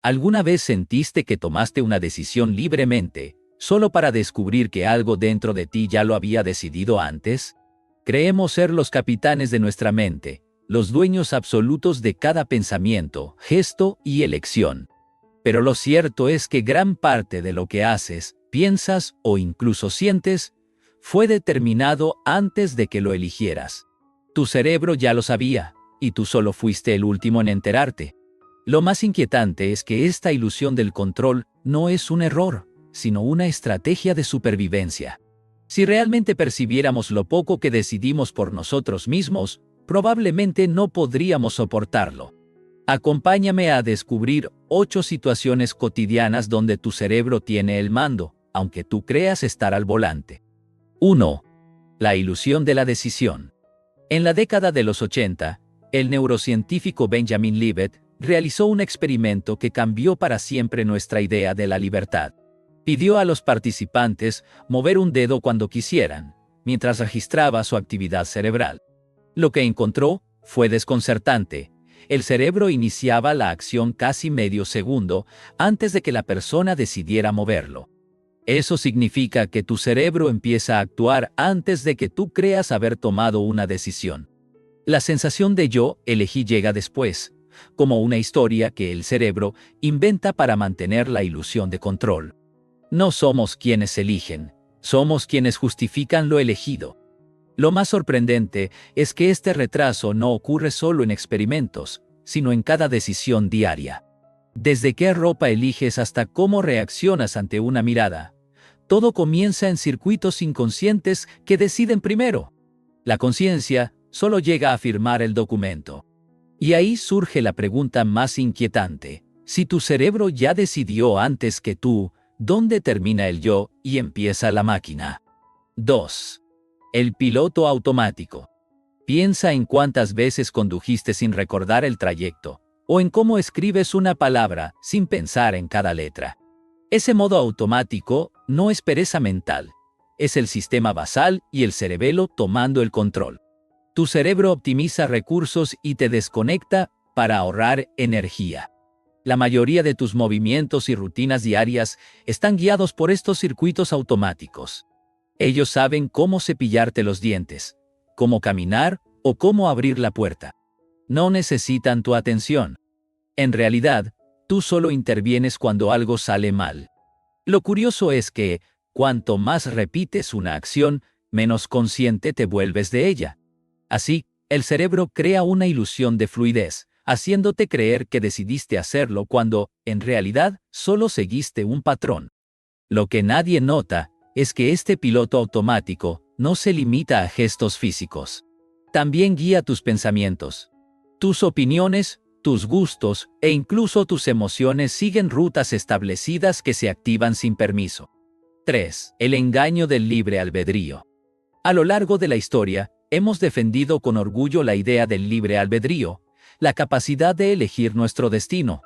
¿Alguna vez sentiste que tomaste una decisión libremente, solo para descubrir que algo dentro de ti ya lo había decidido antes? Creemos ser los capitanes de nuestra mente, los dueños absolutos de cada pensamiento, gesto y elección. Pero lo cierto es que gran parte de lo que haces, piensas o incluso sientes, fue determinado antes de que lo eligieras. Tu cerebro ya lo sabía, y tú solo fuiste el último en enterarte. Lo más inquietante es que esta ilusión del control no es un error, sino una estrategia de supervivencia. Si realmente percibiéramos lo poco que decidimos por nosotros mismos, probablemente no podríamos soportarlo. Acompáñame a descubrir 8 situaciones cotidianas donde tu cerebro tiene el mando, aunque tú creas estar al volante. 1. La ilusión de la decisión. En la década de los 80, el neurocientífico Benjamin Libet realizó un experimento que cambió para siempre nuestra idea de la libertad. Pidió a los participantes mover un dedo cuando quisieran, mientras registraba su actividad cerebral. Lo que encontró fue desconcertante. El cerebro iniciaba la acción casi medio segundo antes de que la persona decidiera moverlo. Eso significa que tu cerebro empieza a actuar antes de que tú creas haber tomado una decisión. La sensación de yo elegí llega después, como una historia que el cerebro inventa para mantener la ilusión de control. No somos quienes eligen, somos quienes justifican lo elegido. Lo más sorprendente es que este retraso no ocurre solo en experimentos, sino en cada decisión diaria. Desde qué ropa eliges hasta cómo reaccionas ante una mirada. Todo comienza en circuitos inconscientes que deciden primero. La conciencia solo llega a firmar el documento. Y ahí surge la pregunta más inquietante. Si tu cerebro ya decidió antes que tú, ¿dónde termina el yo y empieza la máquina? 2. El piloto automático. Piensa en cuántas veces condujiste sin recordar el trayecto, o en cómo escribes una palabra sin pensar en cada letra. Ese modo automático no es pereza mental, es el sistema basal y el cerebelo tomando el control. Tu cerebro optimiza recursos y te desconecta para ahorrar energía. La mayoría de tus movimientos y rutinas diarias están guiados por estos circuitos automáticos. Ellos saben cómo cepillarte los dientes, cómo caminar o cómo abrir la puerta. No necesitan tu atención. En realidad, tú solo intervienes cuando algo sale mal. Lo curioso es que, cuanto más repites una acción, menos consciente te vuelves de ella. Así, el cerebro crea una ilusión de fluidez, haciéndote creer que decidiste hacerlo cuando, en realidad, solo seguiste un patrón. Lo que nadie nota es que este piloto automático no se limita a gestos físicos. También guía tus pensamientos. Tus opiniones, tus gustos e incluso tus emociones siguen rutas establecidas que se activan sin permiso. 3. El engaño del libre albedrío. A lo largo de la historia, hemos defendido con orgullo la idea del libre albedrío, la capacidad de elegir nuestro destino.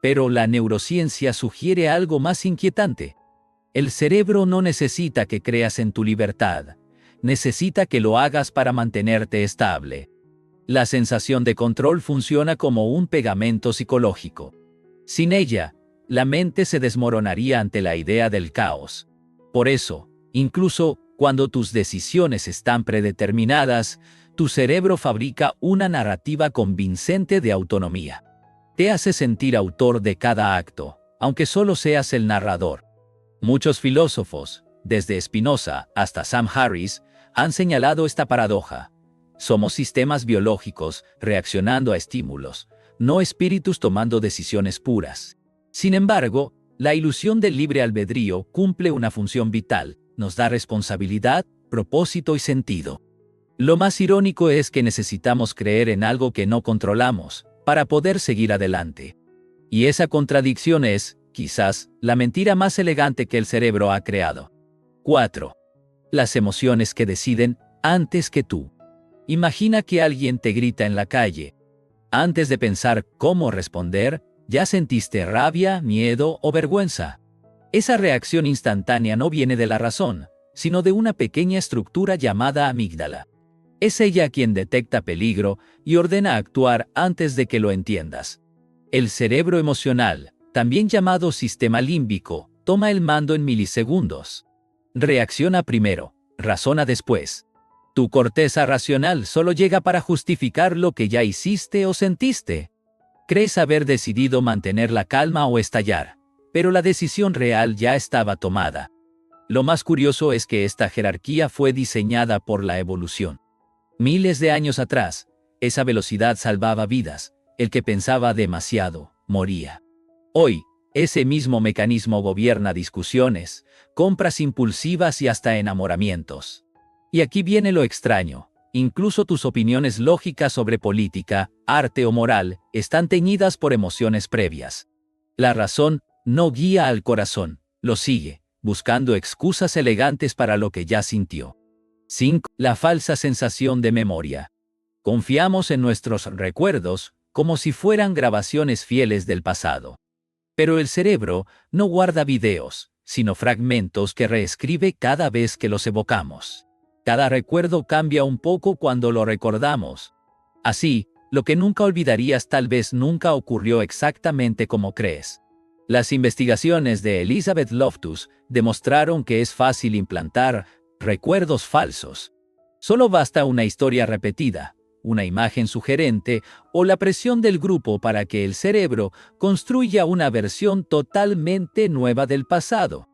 Pero la neurociencia sugiere algo más inquietante. El cerebro no necesita que creas en tu libertad, necesita que lo hagas para mantenerte estable. La sensación de control funciona como un pegamento psicológico. Sin ella, la mente se desmoronaría ante la idea del caos. Por eso, incluso cuando tus decisiones están predeterminadas, tu cerebro fabrica una narrativa convincente de autonomía. Te hace sentir autor de cada acto, aunque solo seas el narrador. Muchos filósofos, desde Spinoza hasta Sam Harris, han señalado esta paradoja. Somos sistemas biológicos reaccionando a estímulos, no espíritus tomando decisiones puras. Sin embargo, la ilusión del libre albedrío cumple una función vital, nos da responsabilidad, propósito y sentido. Lo más irónico es que necesitamos creer en algo que no controlamos, para poder seguir adelante. Y esa contradicción es, quizás, la mentira más elegante que el cerebro ha creado. 4. Las emociones que deciden antes que tú. Imagina que alguien te grita en la calle. Antes de pensar cómo responder, ya sentiste rabia, miedo o vergüenza. Esa reacción instantánea no viene de la razón, sino de una pequeña estructura llamada amígdala. Es ella quien detecta peligro y ordena actuar antes de que lo entiendas. El cerebro emocional, también llamado sistema límbico, toma el mando en milisegundos. Reacciona primero, razona después. Tu corteza racional solo llega para justificar lo que ya hiciste o sentiste. Crees haber decidido mantener la calma o estallar, pero la decisión real ya estaba tomada. Lo más curioso es que esta jerarquía fue diseñada por la evolución. Miles de años atrás, esa velocidad salvaba vidas. El que pensaba demasiado, moría. Hoy, ese mismo mecanismo gobierna discusiones, compras impulsivas y hasta enamoramientos. Y aquí viene lo extraño. Incluso tus opiniones lógicas sobre política, arte o moral están teñidas por emociones previas. La razón no guía al corazón, lo sigue, buscando excusas elegantes para lo que ya sintió. 5. La falsa sensación de memoria. Confiamos en nuestros recuerdos como si fueran grabaciones fieles del pasado. Pero el cerebro no guarda videos, sino fragmentos que reescribe cada vez que los evocamos. Cada recuerdo cambia un poco cuando lo recordamos. Así, lo que nunca olvidarías tal vez nunca ocurrió exactamente como crees. Las investigaciones de Elizabeth Loftus demostraron que es fácil implantar recuerdos falsos. Solo basta una historia repetida, una imagen sugerente o la presión del grupo para que el cerebro construya una versión totalmente nueva del pasado.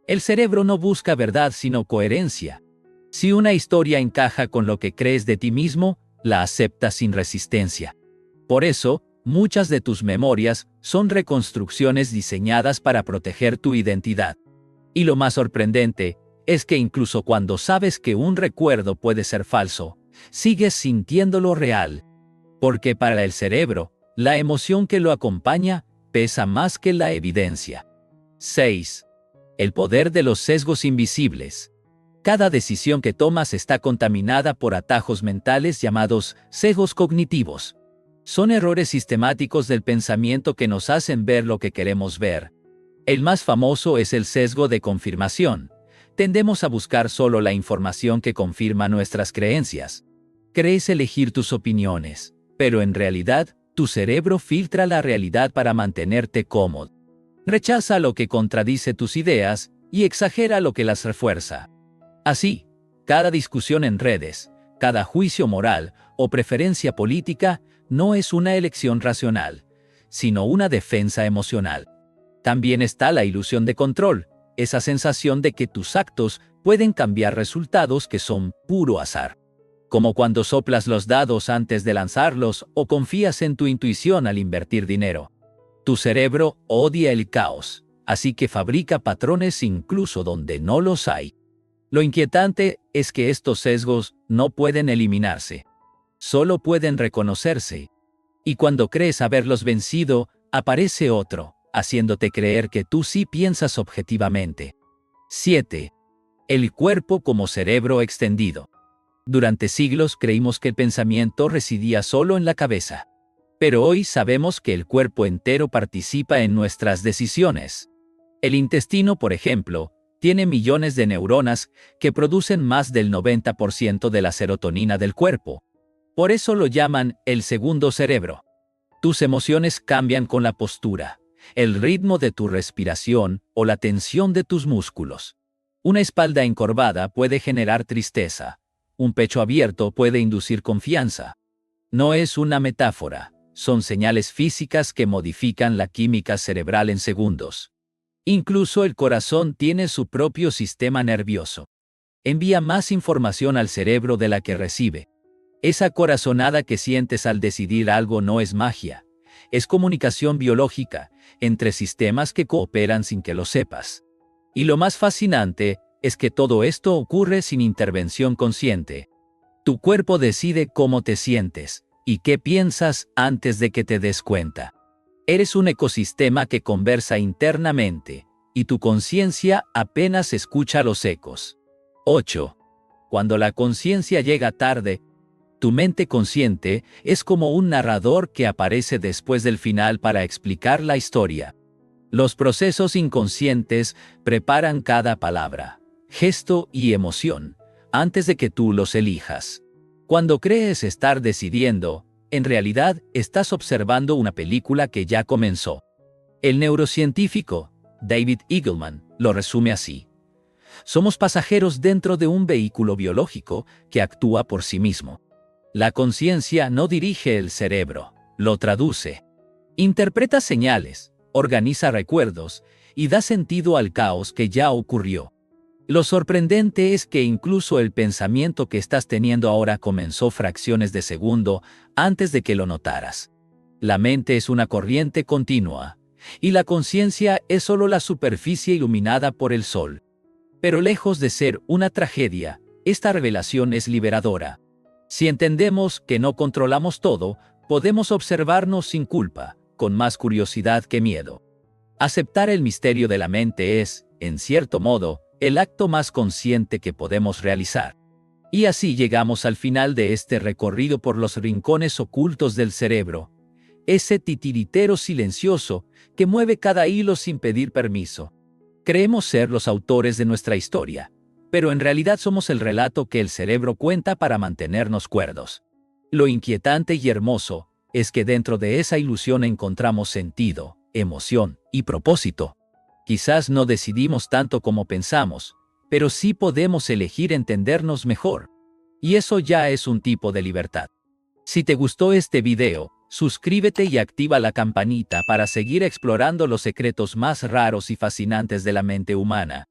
El cerebro no busca verdad sino coherencia. Si una historia encaja con lo que crees de ti mismo, la aceptas sin resistencia. Por eso, muchas de tus memorias son reconstrucciones diseñadas para proteger tu identidad. Y lo más sorprendente es que incluso cuando sabes que un recuerdo puede ser falso, sigues sintiéndolo real. Porque para el cerebro, la emoción que lo acompaña pesa más que la evidencia. 6. El poder de los sesgos invisibles. Cada decisión que tomas está contaminada por atajos mentales llamados sesgos cognitivos. Son errores sistemáticos del pensamiento que nos hacen ver lo que queremos ver. El más famoso es el sesgo de confirmación. Tendemos a buscar solo la información que confirma nuestras creencias. Crees elegir tus opiniones, pero en realidad, tu cerebro filtra la realidad para mantenerte cómodo. Rechaza lo que contradice tus ideas y exagera lo que las refuerza. Así, cada discusión en redes, cada juicio moral o preferencia política no es una elección racional, sino una defensa emocional. También está la ilusión de control, esa sensación de que tus actos pueden cambiar resultados que son puro azar. Como cuando soplas los dados antes de lanzarlos o confías en tu intuición al invertir dinero. Tu cerebro odia el caos, así que fabrica patrones incluso donde no los hay. Lo inquietante es que estos sesgos no pueden eliminarse. Solo pueden reconocerse. Y cuando crees haberlos vencido, aparece otro, haciéndote creer que tú sí piensas objetivamente. 7. El cuerpo como cerebro extendido. Durante siglos creímos que el pensamiento residía solo en la cabeza. Pero hoy sabemos que el cuerpo entero participa en nuestras decisiones. El intestino, por ejemplo, tiene millones de neuronas que producen más del 90% de la serotonina del cuerpo. Por eso lo llaman el segundo cerebro. Tus emociones cambian con la postura, el ritmo de tu respiración o la tensión de tus músculos. Una espalda encorvada puede generar tristeza. Un pecho abierto puede inducir confianza. No es una metáfora, son señales físicas que modifican la química cerebral en segundos. Incluso el corazón tiene su propio sistema nervioso. Envía más información al cerebro de la que recibe. Esa corazonada que sientes al decidir algo no es magia, es comunicación biológica entre sistemas que cooperan sin que lo sepas. Y lo más fascinante es que todo esto ocurre sin intervención consciente. Tu cuerpo decide cómo te sientes y qué piensas antes de que te des cuenta. Eres un ecosistema que conversa internamente, y tu conciencia apenas escucha los ecos. 8. Cuando la conciencia llega tarde, tu mente consciente es como un narrador que aparece después del final para explicar la historia. Los procesos inconscientes preparan cada palabra, gesto y emoción, antes de que tú los elijas. Cuando crees estar decidiendo, en realidad estás observando una película que ya comenzó. El neurocientífico David Eagleman lo resume así. Somos pasajeros dentro de un vehículo biológico que actúa por sí mismo. La conciencia no dirige el cerebro, lo traduce. Interpreta señales, organiza recuerdos y da sentido al caos que ya ocurrió. Lo sorprendente es que incluso el pensamiento que estás teniendo ahora comenzó fracciones de segundo antes de que lo notaras. La mente es una corriente continua, y la conciencia es solo la superficie iluminada por el sol. Pero lejos de ser una tragedia, esta revelación es liberadora. Si entendemos que no controlamos todo, podemos observarnos sin culpa, con más curiosidad que miedo. Aceptar el misterio de la mente es, en cierto modo, el acto más consciente que podemos realizar. Y así llegamos al final de este recorrido por los rincones ocultos del cerebro, ese titiritero silencioso que mueve cada hilo sin pedir permiso. Creemos ser los autores de nuestra historia, pero en realidad somos el relato que el cerebro cuenta para mantenernos cuerdos. Lo inquietante y hermoso es que dentro de esa ilusión encontramos sentido, emoción y propósito. Quizás no decidimos tanto como pensamos, pero sí podemos elegir entendernos mejor. Y eso ya es un tipo de libertad. Si te gustó este video, suscríbete y activa la campanita para seguir explorando los secretos más raros y fascinantes de la mente humana.